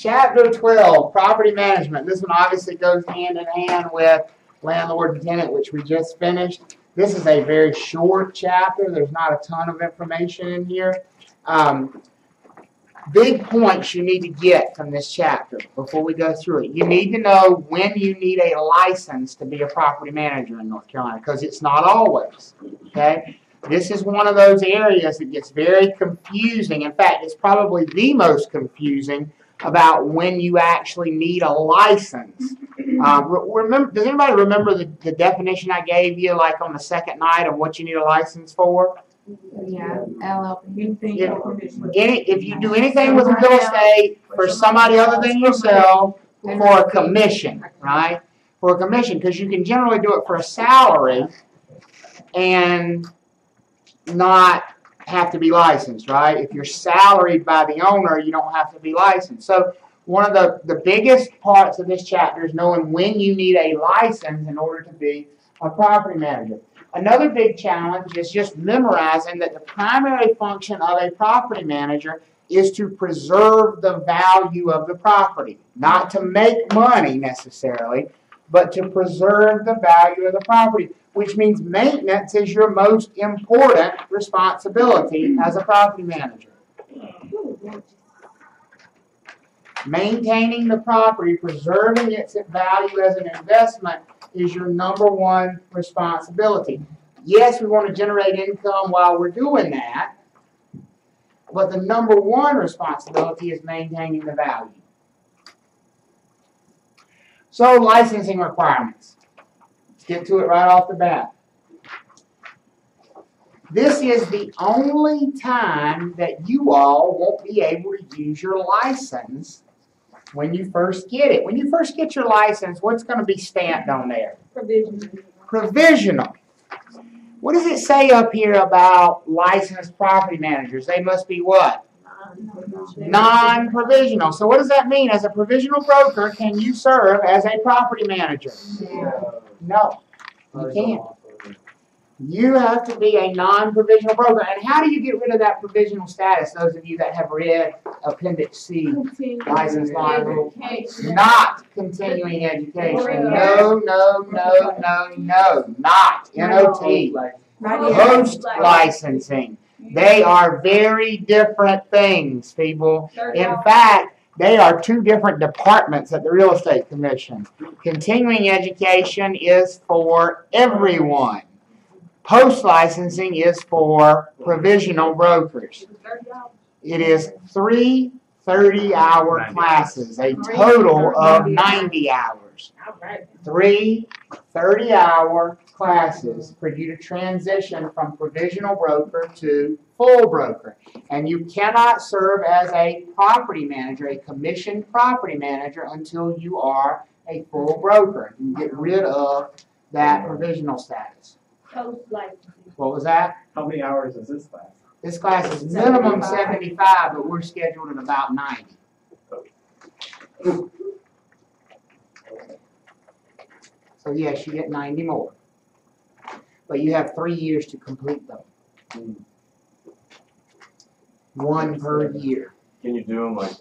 Chapter 12, Property Management. This one obviously goes hand in hand with Landlord and Tenant, which we just finished. This is a very short chapter. There's not a ton of information in here. Big points you need to get from this chapter before we go through it. You need to know when you need a license to be a property manager in North Carolina, because it's not always. Okay? This is one of those areas that gets very confusing. In fact, it's probably the most confusing about when you actually need a license. Does anybody remember the definition I gave you, like on the second night, of what you need a license for? Yeah, LLP. If you do anything with real estate for somebody other than yourself, for a commission, right? For a commission, because you can generally do it for a salary and not have to be licensed, right? If you're salaried by the owner, you don't have to be licensed. So one of the biggest parts of this chapter is knowing when you need a license in order to be a property manager. Another big challenge is just memorizing that the primary function of a property manager is to preserve the value of the property. Not to make money necessarily, but to preserve the value of the property, which means maintenance is your most important responsibility as a property manager. Maintaining the property, preserving its value as an investment is your number one responsibility. Yes, we want to generate income while we're doing that, but the number one responsibility is maintaining the value. So, licensing requirements. Let's get to it right off the bat. This is the only time that you all won't be able to use your license when you first get it. When you first get your license, what's going to be stamped on there? Provisional. Provisional. What does it say up here about licensed property managers? They must be what? Non-provisional. So what does that mean? As a provisional broker, can you serve as a property manager? No, you can't. You have to be a non-provisional broker. And how do you get rid of that provisional status? Those of you that have read Appendix C, License Law and Rule. Not continuing education. No, no, no, no, no. Not. N-O-T. Post-licensing. They are very different things, people. In fact, they are two different departments at the Real Estate Commission. Continuing education is for everyone. Post-licensing is for provisional brokers. It is 3 30-hour classes, a total of 90 hours. 3 30-hour classes for you to transition from provisional broker to full broker. And you cannot serve as a property manager, a commissioned property manager, until you are a full broker. You get rid of that provisional status. What was that? How many hours is this class? This class is minimum 75, but we're scheduled at about 90. So yes, you get 90 more. But you have 3 years to complete them. 1 per year. Can you do them like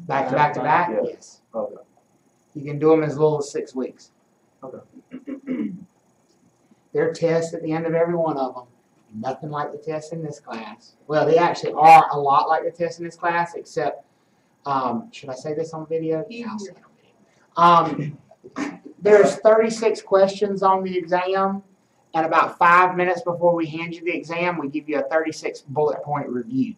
Back to back to back? Yeah. Yes. Okay. You can do them as little as 6 weeks. Okay. There are tests at the end of every one of them. Nothing like the tests in this class. Well, they actually are a lot like the tests in this class, except, should I say this on video? Yeah, I'll say it on video. There's 36 questions on the exam, and about 5 minutes before we hand you the exam, we give you a 36 bullet point review.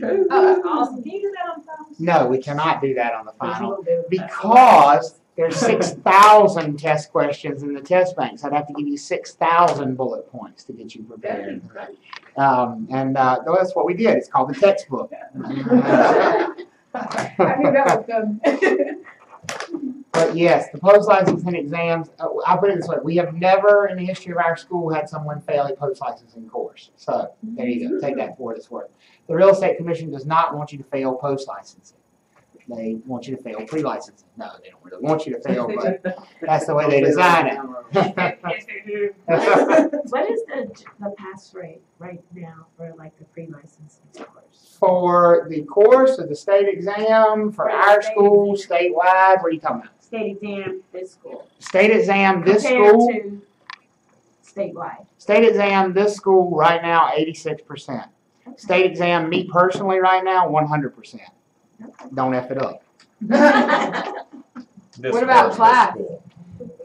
Oh, that's awesome. Can you do that on the phone? No, we cannot do that on the final, because there's 6,000 test questions in the test banks. I'd have to give you 6,000 bullet points to get you prepared. That's what we did. It's called the textbook. I knew that was coming. But yes, the post-licensing exams, I'll put it this way. We have never in the history of our school had someone fail a post-licensing course. So there you go. Take that for what it's worth. The Real Estate Commission does not want you to fail post-licensing. They want you to fail pre-licensing. No, they don't really want you to fail, but that's the way they design it. Yes, they do. What is the pass rate right now for like the pre-licensing course? For the course of the state exam, for our school, statewide, what are you talking about? State exam this school. State exam, this Compared school, to statewide. state exam, this school right now, 86%. State exam, me personally right now, 100%. Don't F it up. What about class?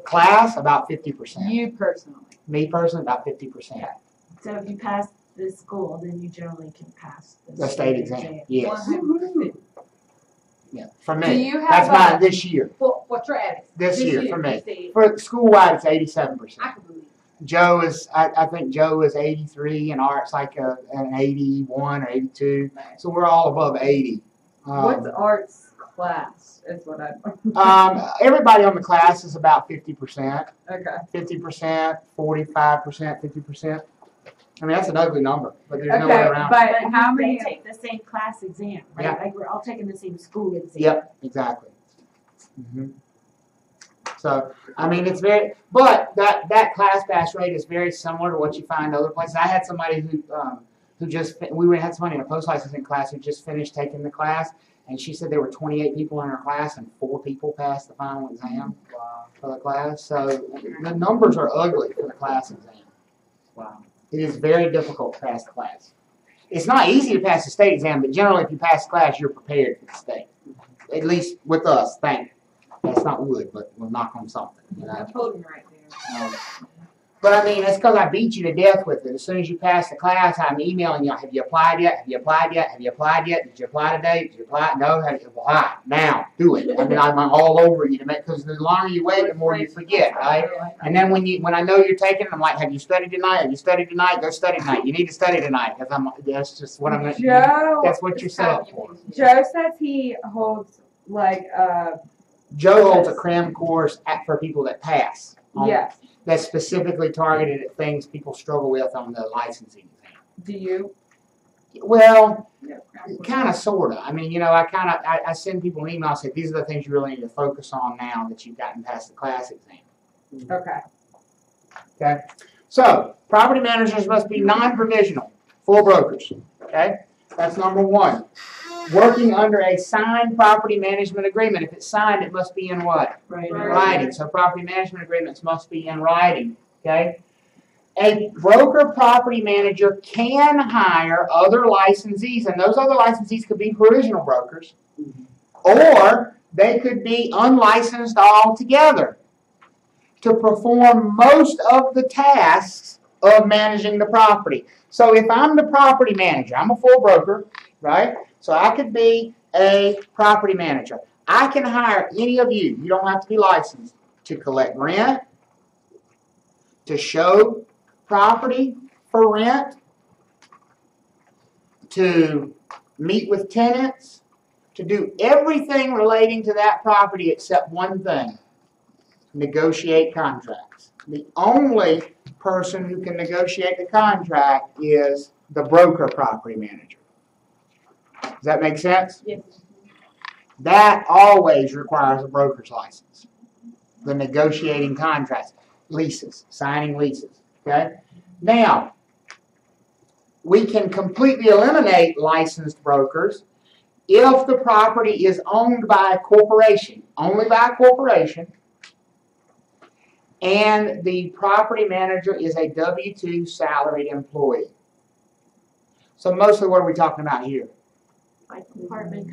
Class, about 50%. You personally. Me personally, about 50%. So if you pass this school, then you generally can pass The state exam, yes. Yeah, for Do me. you That's have mine this year. for Travis? This year, for me. See, For school-wide, it's 87%. I can believe it. Joe is, I think Joe is 83, and Art's like an 81 or 82. So we're all above 80. What's arts class? Is what Everybody on the class is about 50%. Okay. 50%, 45%, 50%. I mean, that's an ugly number, but there's no way Okay, around it. but how many? They take the same class exam, right? Yeah. Like we're all taking the same school exam. Yep, exactly. So, I mean, it's very, but that class pass rate is very similar to what you find other places. I had somebody who just, we had somebody in a post-licensing class who just finished taking the class, and she said there were 28 people in her class and 4 people passed the final exam for the class. So the numbers are ugly for the class exam. Wow. It is very difficult to pass the class. It's not easy to pass the state exam, but generally if you pass the class, you're prepared for the state. At least with us, that's not wood, but we'll knock on something. You know? I told him right there. But I mean, that's because I beat you to death with it. As soon as you pass the class, I'm emailing you. Have you applied yet? Have you applied yet? Have you applied yet? Did you apply today? Did you apply? No. Have you applied? Now, do it. I mean, I'm all over you to make, because the longer you wait, the more you forget, right? And then when I know you're taking it, I'm like, have you studied tonight? Have you studied tonight? Go study tonight. You need to study tonight, because that's just what I'm going to do. Joe, That's what you're set up for. Joe says he holds like Joe holds a cram course for people that pass. yes. That's specifically targeted at things people struggle with on the licensing exam. Do you? Well, kind of, sort of. I mean, you know, I send people an email and say, these are the things you really need to focus on now that you've gotten past the class exam. Okay. Okay? So, property managers must be non-provisional, full brokers. Okay? That's number 1. Working under a signed property management agreement. If it's signed, it must be in what? Writing. So property management agreements must be in writing. Okay? A broker property manager can hire other licensees, and those other licensees could be provisional brokers, or they could be unlicensed altogether, to perform most of the tasks of managing the property. So if I'm the property manager, I'm a full broker, right? So I could be a property manager. I can hire any of you, you don't have to be licensed, to collect rent, to show property for rent, to meet with tenants, to do everything relating to that property except one thing: negotiate contracts. The only person who can negotiate the contract is the broker property manager. Does that make sense? Yes. That always requires a broker's license. The negotiating contracts, leases, signing leases. Okay? Now, we can completely eliminate licensed brokers if the property is owned by a corporation, only by a corporation, and the property manager is a W-2 salaried employee. So mostly what are we talking about here? Like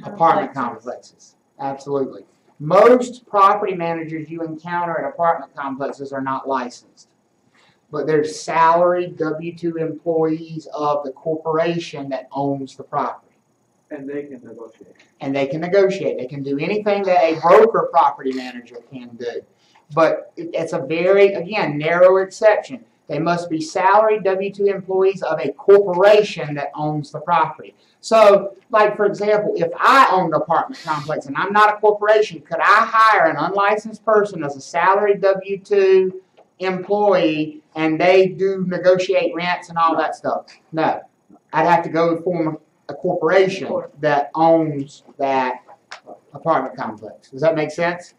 Apartment complexes. Absolutely. Most property managers you encounter at apartment complexes are not licensed. But they're salaried W-2 employees of the corporation that owns the property. And they can negotiate. And they can negotiate. They can do anything that a broker property manager can do. But it's a very, again, narrow exception. They must be salaried W-2 employees of a corporation that owns the property. So, like, for example, if I owned an apartment complex and I'm not a corporation, could I hire an unlicensed person as a salaried W-2 employee and they do negotiate rents and all that stuff? No. I'd have to go form a corporation that owns that apartment complex. Does that make sense?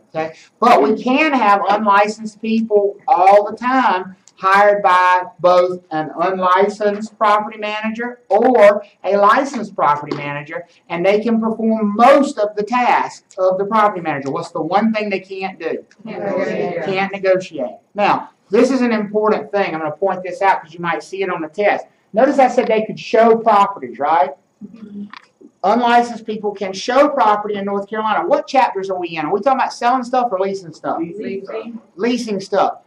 Okay. But we can have unlicensed people all the time hired by both an unlicensed property manager or a licensed property manager, and they can perform most of the tasks of the property manager. What's the one thing they can't do? Can't negotiate. Now, this is an important thing. I'm going to point this out because you might see it on the test. Notice I said they could show properties, right? Unlicensed people can show property in North Carolina. What chapters are we in? Are we talking about selling stuff or leasing stuff? Leasing stuff.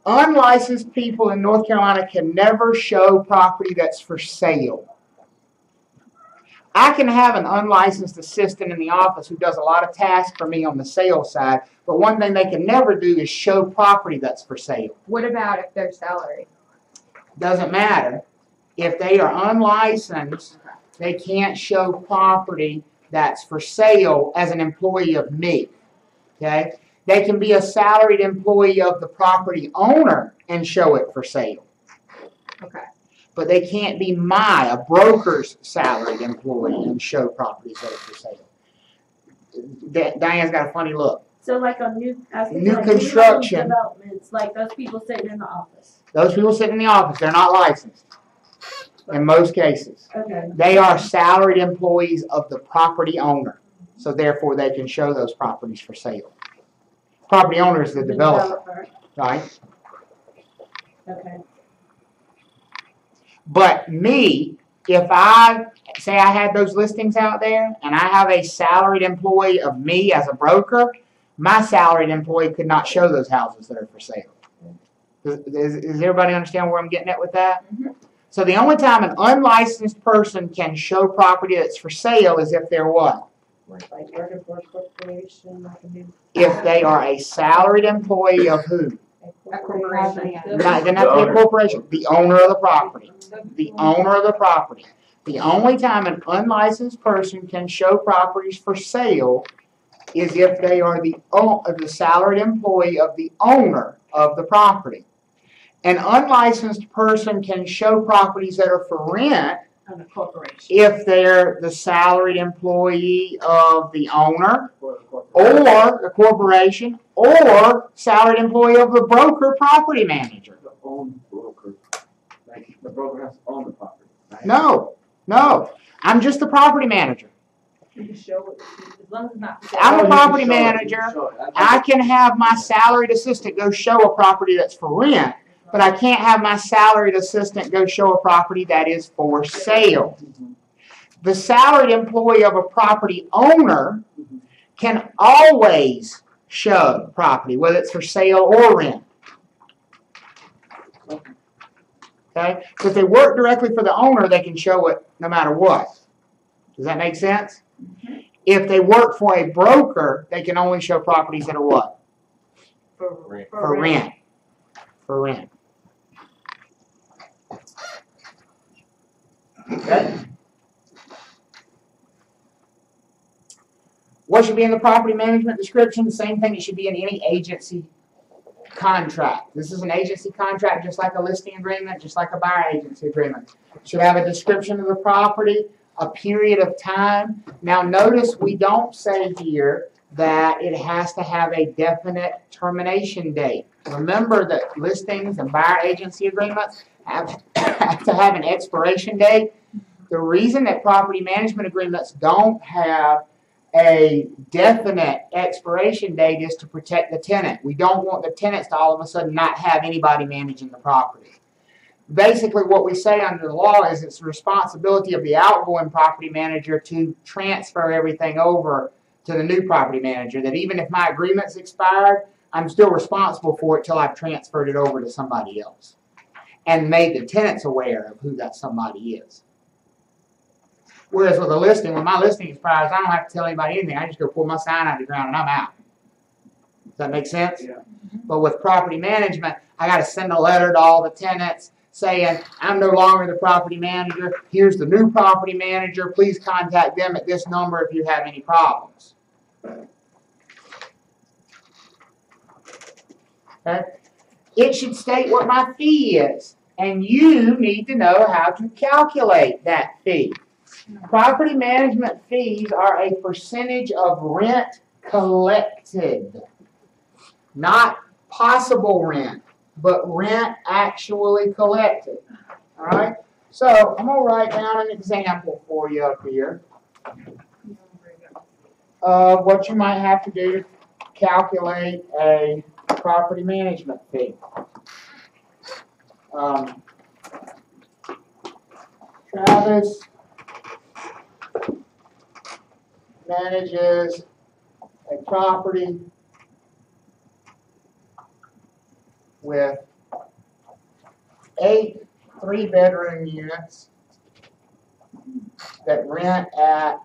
Unlicensed people in North Carolina can never show property that's for sale. I can have an unlicensed assistant in the office who does a lot of tasks for me on the sales side, but one thing they can never do is show property that's for sale. What about if they're salary? Doesn't matter. If they are unlicensed, they can't show property that's for sale as an employee of me. Okay? They can be a salaried employee of the property owner and show it for sale. Okay. But they can't be a broker's salaried employee and show properties that are for sale. Diane's got a funny look. So like on new construction developments, like those people sitting in the office. Those people sitting in the office, they're not licensed in most cases. Okay. They are salaried employees of the property owner. So therefore they can show those properties for sale. Property owner is the developer, right? Okay. But me, if I say I had those listings out there and I have a salaried employee of me as a broker, my salaried employee could not show those houses that are for sale. Does everybody understand where I'm getting at with that? Mm-hmm. So the only time an unlicensed person can show property that's for sale is if they're what? Like Vertibor Corporation, like a new. If they are a salaried employee of who? A corporation. They're not be a corporation. The owner of the property. The owner of the property. The only time an unlicensed person can show properties for sale is if they are the salaried employee of the owner of the property. An unlicensed person can show properties that are for rent On a corporation. if they're the salaried employee of the owner or the corporation or salaried employee of the broker property manager. The own broker. Like the broker has to own the property. Right? No. I'm just the property manager. You can show it, as long as it's not. I'm Oh, a you property can show it, you manager. can show it. I can have my salaried assistant go show a property that's for rent, but I can't have my salaried assistant go show a property that is for sale. The salaried employee of a property owner can always show property, whether it's for sale or rent. Okay? So if they work directly for the owner, they can show it no matter what. Does that make sense? If they work for a broker, they can only show properties that are what? For rent. For rent. Okay? What should be in the property management description? Same thing it should be in any agency contract. This is an agency contract just like a listing agreement, just like a buyer agency agreement. It should have a description of the property, a period of time. Now notice we don't say here that it has to have a definite termination date. Remember that listings and buyer agency agreements have to have an expiration date. The reason that property management agreements don't have a definite expiration date is to protect the tenant. We don't want the tenants to all of a sudden not have anybody managing the property. Basically what we say under the law is it's the responsibility of the outgoing property manager to transfer everything over to the new property manager, that even if my agreement's expired, I'm still responsible for it till I've transferred it over to somebody else and made the tenants aware of who that somebody is. Whereas with a listing, when my listing expires, I don't have to tell anybody anything. I just go pull my sign out of the ground and I'm out. Does that make sense? Yeah. But with property management, I got to send a letter to all the tenants saying, I'm no longer the property manager. Here's the new property manager. Please contact them at this number if you have any problems. Okay? It should state what my fee is, and you need to know how to calculate that fee. Property management fees are a percentage of rent collected. Not possible rent, but rent actually collected. All right? So I'm going to write down an example for you up here of what you might have to do to calculate a property management fee. Travis manages a property with 8 3-bedroom units that rent at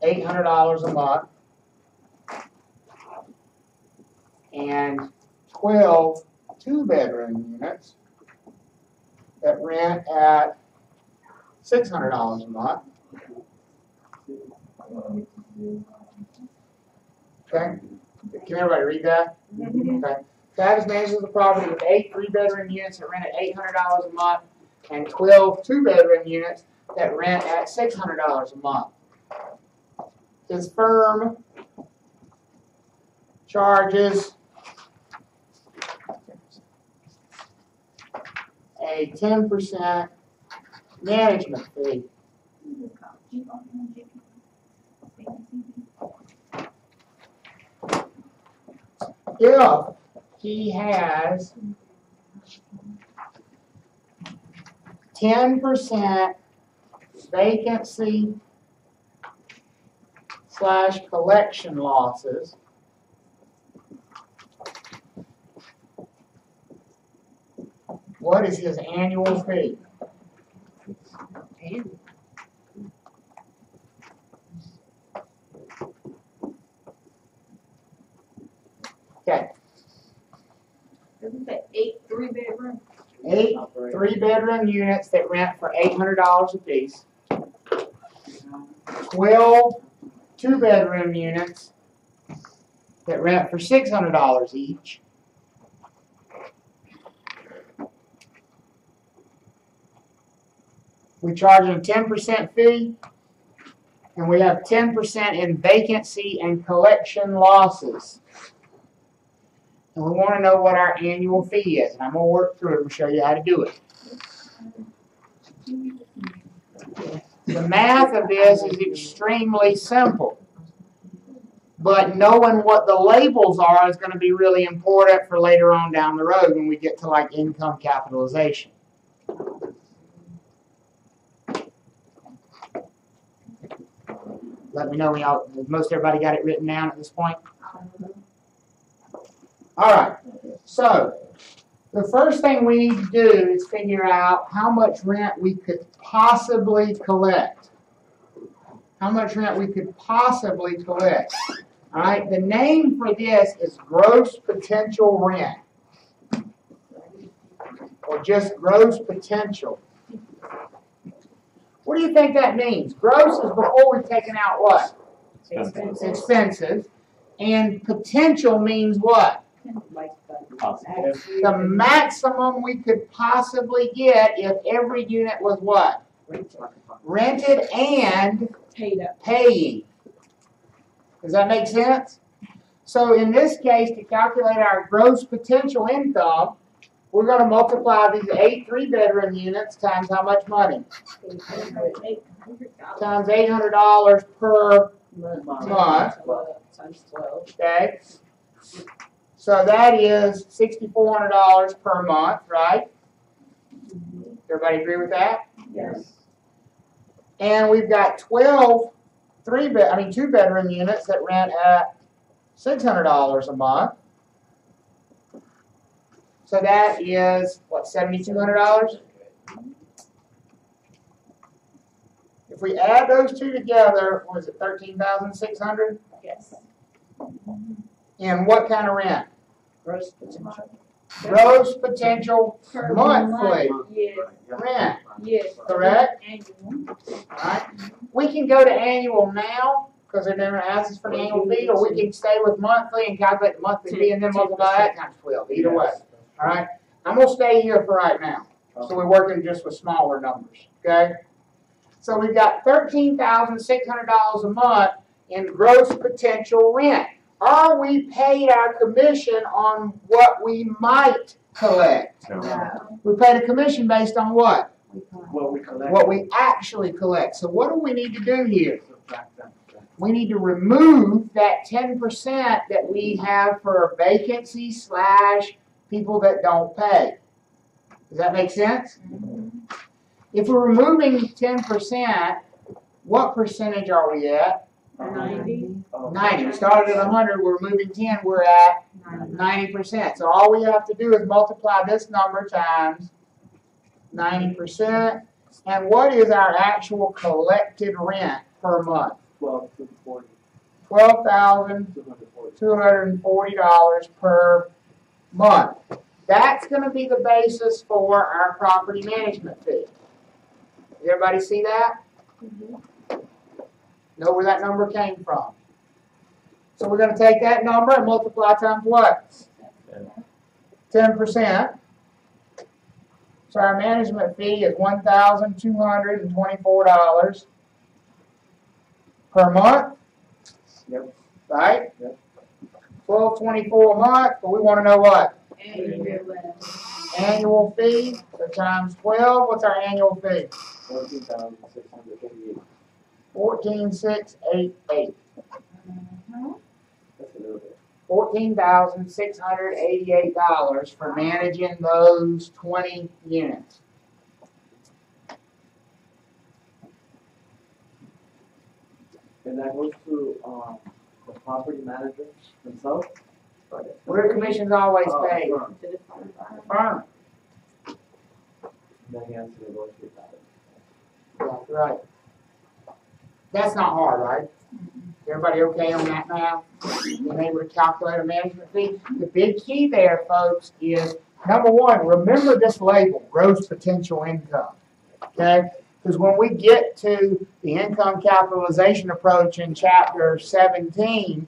$800 a month and 12 2-bedroom units that rent at $600 a month. Okay? Can everybody read that? Okay. Travis manages the property with 8 3-bedroom units that rent at $800 a month and 12 2-bedroom units that rent at $600 a month. His firm charges a 10% management fee. If he has 10% vacancy / collection losses, what is his annual fee? Okay. Isn't that 8 3-bedroom? 8 3-bedroom units that rent for $800 a piece. 12 2-bedroom units that rent for $600 each. We charge them 10% fee, and we have 10% in vacancy and collection losses. And we want to know what our annual fee is. And I'm going to work through it and show you how to do it. The math of this is extremely simple. But knowing what the labels are is going to be really important for later on down the road when we get to like income capitalization. Let me know when y'all, most everybody got it written down at this point? All right, so the first thing we need to do is figure out how much rent we could possibly collect. How much rent we could possibly collect. All right, the name for this is gross potential rent, or just gross potential. What do you think that means? Gross is before we've taken out what? Expenses. And potential means what? The maximum we could possibly get if every unit was what? Rented and paying. Does that make sense? So in this case, to calculate our gross potential income, we're going to multiply these 8 3-bedroom units times how much money? Times $800 per month. Okay. So that is $6,400 per month, right? Everybody agree with that? Yes. And we've got 12 2-bedroom units that rent at $600 a month. So that is, what, $7,200? If we add those two together, was it $13,600? Yes. And what kind of rent? Gross potential. Gross potential Per monthly month. Yes. rent, Yes. correct? Annual. All right. We can go to annual now, because they're never asked us for the annual fee, or we can stay with monthly and calculate the monthly fee and then multiply that times 12. Either way. All right. I'm going to stay here for right now. So we're working just with smaller numbers. Okay? So we've got $13,600 a month in gross potential rent. Are we paid our commission on what we might collect? No. We paid a commission based on what? What we collect. What we actually collect. So what do we need to do here? Subtract that. We need to remove that 10% that we have for vacancy / people that don't pay. Does that make sense? If we're removing 10%, what percentage are we at? 90. 90. We started at 100, we're removing 10, we're at 90%. So all we have to do is multiply this number times 90%. And what is our actual collected rent per month? 12,240. $12,240 per month. That's going to be the basis for our property management fee. Does everybody see that? Know where that number came from? So we're going to take that number and multiply times what? 10%. So our management fee is $1,224 per month. Yep. Right? Yep. $1,224 a month, but we want to know what? Annual fee, so times 12, what's our annual fee? 14,688. 14,688. That's a little bit. $14,688 for managing those 20 units. And that goes to the property manager himself. Where do commissions always paid? Firm. Firm. Then he has to negotiate that. That's right. That's not hard, right? Everybody okay on that math? Being able to calculate a management fee? The big key there, folks, is number one, remember this label, gross potential income. Okay? Because when we get to the income capitalization approach in chapter 17,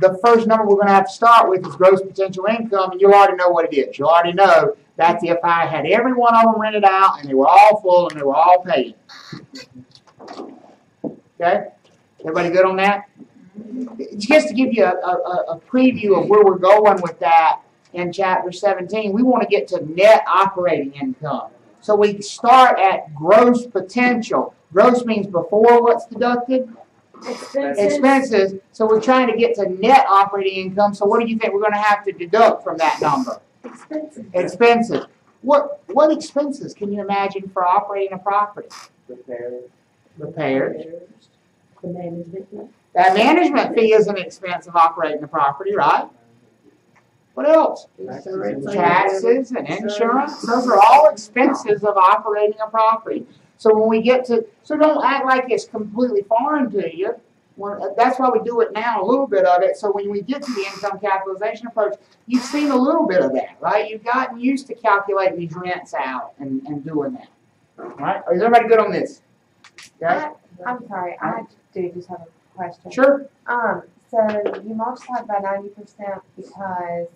the first number we're going to have to start with is gross potential income, and you already know what it is. You already know that's if I had every one of them rented out and they were all full and they were all paying. Okay? Everybody good on that? Just to give you a preview of where we're going with that in chapter 17, we want to get to net operating income. So we start at gross potential. Gross means before what's deducted? Expenses. So we're trying to get to net operating income. So what do you think we're going to have to deduct from that number? Expenses. What expenses can you imagine for operating a property? Repairs. The management fee. That management fee is an expense of operating the property, right? What else? Taxes and insurance. Those are all expenses of operating a property. So when we get to, so don't act like it's completely foreign to you. That's why we do it now, a little bit of it. So when we get to the income capitalization approach, you've seen a little bit of that, right? You've gotten used to calculating these rents out and doing that. All right? Is everybody good on this? Okay? I'm sorry, I do just have a question. Sure. So you multiplied by 90%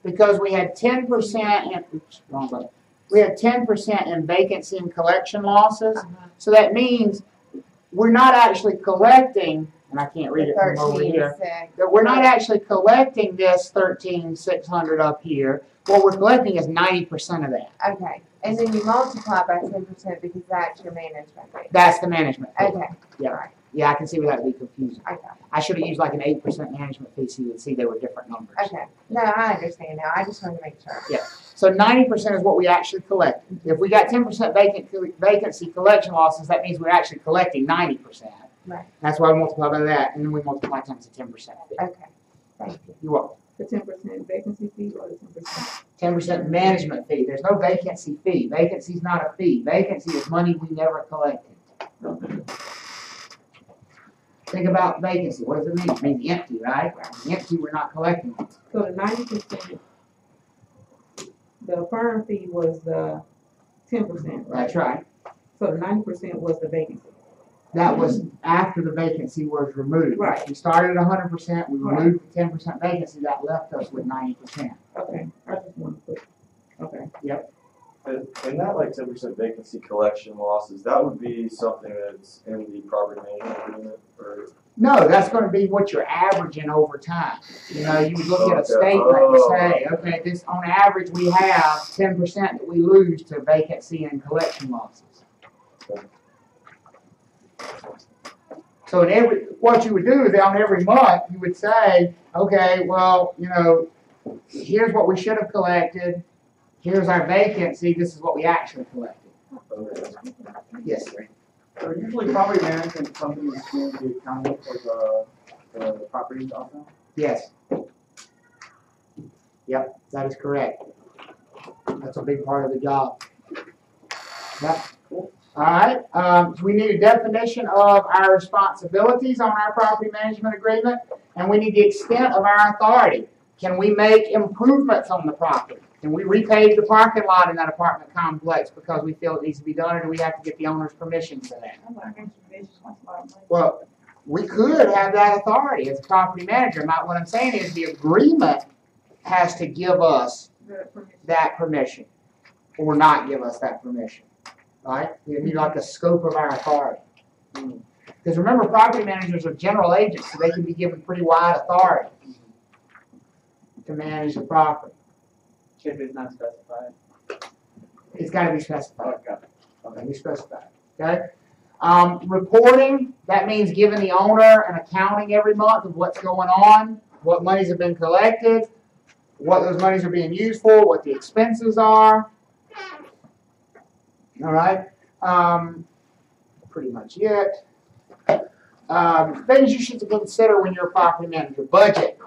Because we had 10% in, wrong button. We had 10% in vacancy and collection losses. So that means we're not actually collecting, and I can't read it from over here, that we're not actually collecting this 13,600 up here. What we're collecting is 90% of that. Okay, and then you multiply by 10% because that's your management fee. That's the management fee. Okay. Yeah. Right. Yeah, I can see where that would be confusing. Okay. I should have used like an 8% management fee so you would see they were different numbers. Okay. No, I understand now. I just wanted to make sure. So 90% is what we actually collect. If we got 10% vacancy collection losses, that means we're actually collecting 90%. Right. That's why we multiply by that, and then we multiply times the 10% fee. Okay. Thank you. You're welcome. The 10% vacancy fee or the 10%? 10% management fee. There's no vacancy fee. Vacancy is not a fee. Vacancy is money we never collected. Think about vacancy. What does it mean? It means empty, right? Empty, we're not collecting it. So the 90%, the firm fee was the 10%, right? That's right. So the 90% was the vacancy. That was after the vacancy was removed. Right. We started at 100%, we Right. removed the 10% vacancy, that left us with 90%. Okay, I just want to put, okay. In that like 10% vacancy collection losses, that would be something that's in the property management agreement, or No, that's gonna be what you're averaging over time. You know, you would look at a statement and say, okay, this, on average, we have 10% that we lose to vacancy and collection losses. So what you would do is on every month, you would say, okay, well, you know, here's what we should have collected. Here's our vacancy. This is what we actually collected. Yes, sir. So usually property management companies do the accounting for the properties also? Yes. Yep, that is correct. That's a big part of the job. Yep. All right. We need a definition of our responsibilities on our property management agreement, and we need the extent of our authority. Can we make improvements on the property? Can we repave the parking lot in that apartment complex because we feel it needs to be done, or do we have to get the owner's permission for that? Well, we could have that authority as a property manager. What I'm saying is the agreement has to give us that permission or not give us that permission, right? We need like a scope of our authority. Because remember, property managers are general agents, so they can be given pretty wide authority to manage the property. If it's not specified. It's got to be specified. Okay. Be specified. Okay. Reporting, that means giving the owner an accounting every month of what's going on, what monies have been collected, what those monies are being used for, what the expenses are. All right. Pretty much it. Things you should consider when you're a property manager. Budget.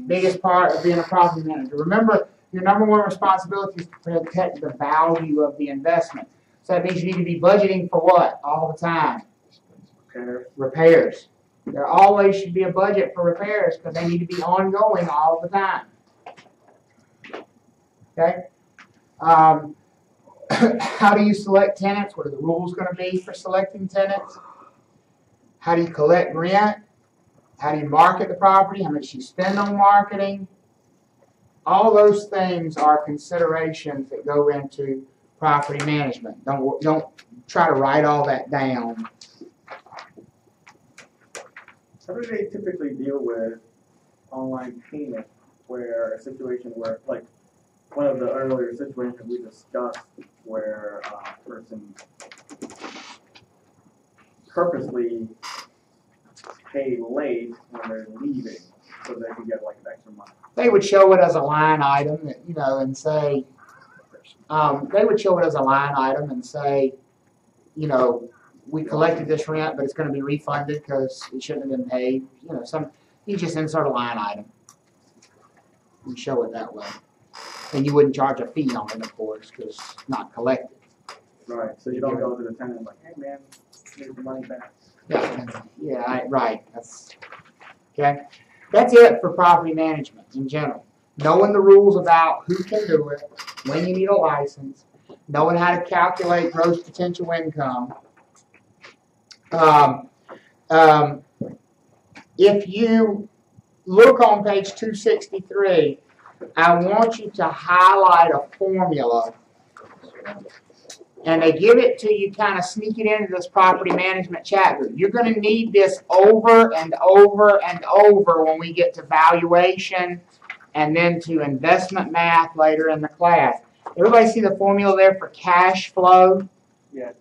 Biggest part of being a property manager. Remember, your number one responsibility is to protect the value of the investment. So that means you need to be budgeting for what? All the time. Repairs. There always should be a budget for repairs because they need to be ongoing all the time. Okay? How do you select tenants? What are the rules going to be for selecting tenants? How do you collect rent? How do you market the property? How much you spend on marketing? All those things are considerations that go into property management. Don't try to write all that down. How do they typically deal with online payment where a situation where, like one of the earlier situations we discussed where a person purposely pay late when they're leaving so they can get like an extra money? They would show it as a line item, you know, and say, you know, we collected this rent, but it's going to be refunded because it shouldn't have been paid. You know, you just insert a line item and show it that way. And you wouldn't charge a fee on it, of course, because it's not collected. Right. So you don't go to the tenant like, hey man, here's the money back. Right. That's okay. That's it for property management in general. Knowing the rules about who can do it, when you need a license, knowing how to calculate gross potential income. If you look on page 263, I want you to highlight a formula. And they give it to you, kind of sneak it into this property management chapter. You're going to need this over and over and over when we get to valuation and then to investment math later in the class. Everybody see the formula there for cash flow? Yes.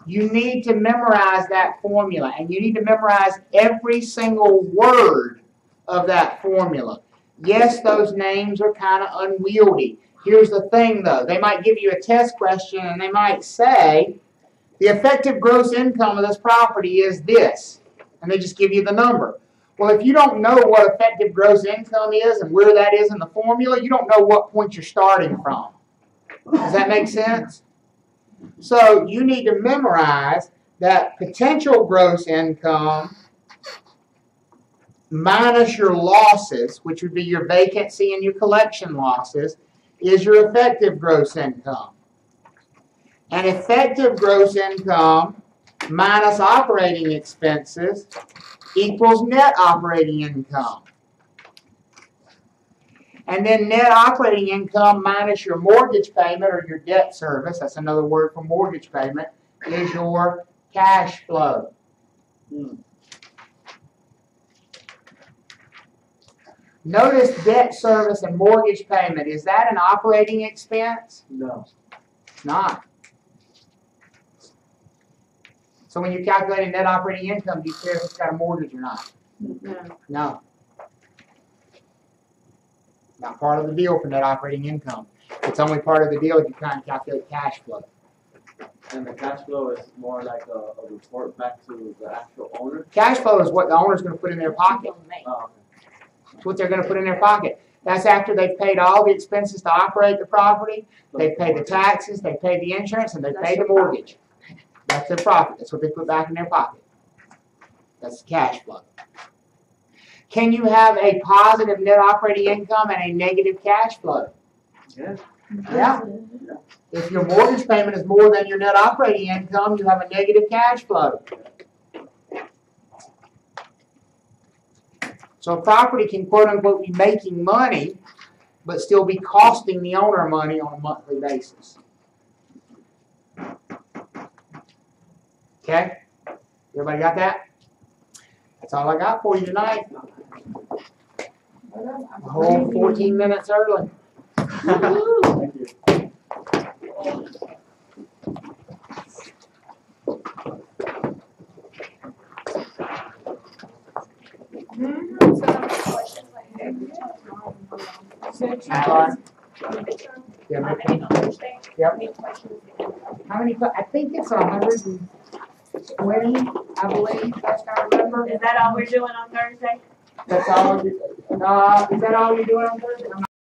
You need to memorize that formula, and you need to memorize every single word of that formula. Yes, those names are kind of unwieldy. Here's the thing, though. They might give you a test question, and they might say, the effective gross income of this property is this, and they just give you the number. Well, if you don't know what effective gross income is and where that is in the formula, you don't know what point you're starting from. Does that make sense? So you need to memorize that potential gross income minus your losses, which would be your vacancy and your collection losses, is your effective gross income. And effective gross income minus operating expenses equals net operating income. And then net operating income minus your mortgage payment or your debt service, that's another word for mortgage payment, is your cash flow. Notice debt service and mortgage payment. Is that an operating expense? No. It's not. So when you're calculating net operating income, do you care if it's got a mortgage or not? No. No. Not part of the deal for net operating income. It's only part of the deal if you try and calculate cash flow. And the cash flow is more like a report back to the actual owner? Cash flow is what the owner's going to put in their pocket. Oh, It's what they're going to put in their pocket. That's after they've paid all the expenses to operate the property, they've paid the taxes, they've paid the insurance, and they've paid the mortgage. That's their profit. That's what they put back in their pocket. That's the cash flow. Can you have a positive net operating income and a negative cash flow? Yeah. Yeah. If your mortgage payment is more than your net operating income, you have a negative cash flow. So a property can quote unquote be making money, but still be costing the owner money on a monthly basis. Okay? Everybody got that? That's all I got for you tonight. A whole 14 minutes early. Thank you. Yeah, yep. How many? I think it's 120, I believe. That's how I remember. Is that all we're doing on Thursday? That's all. Is that all you're doing on Thursday?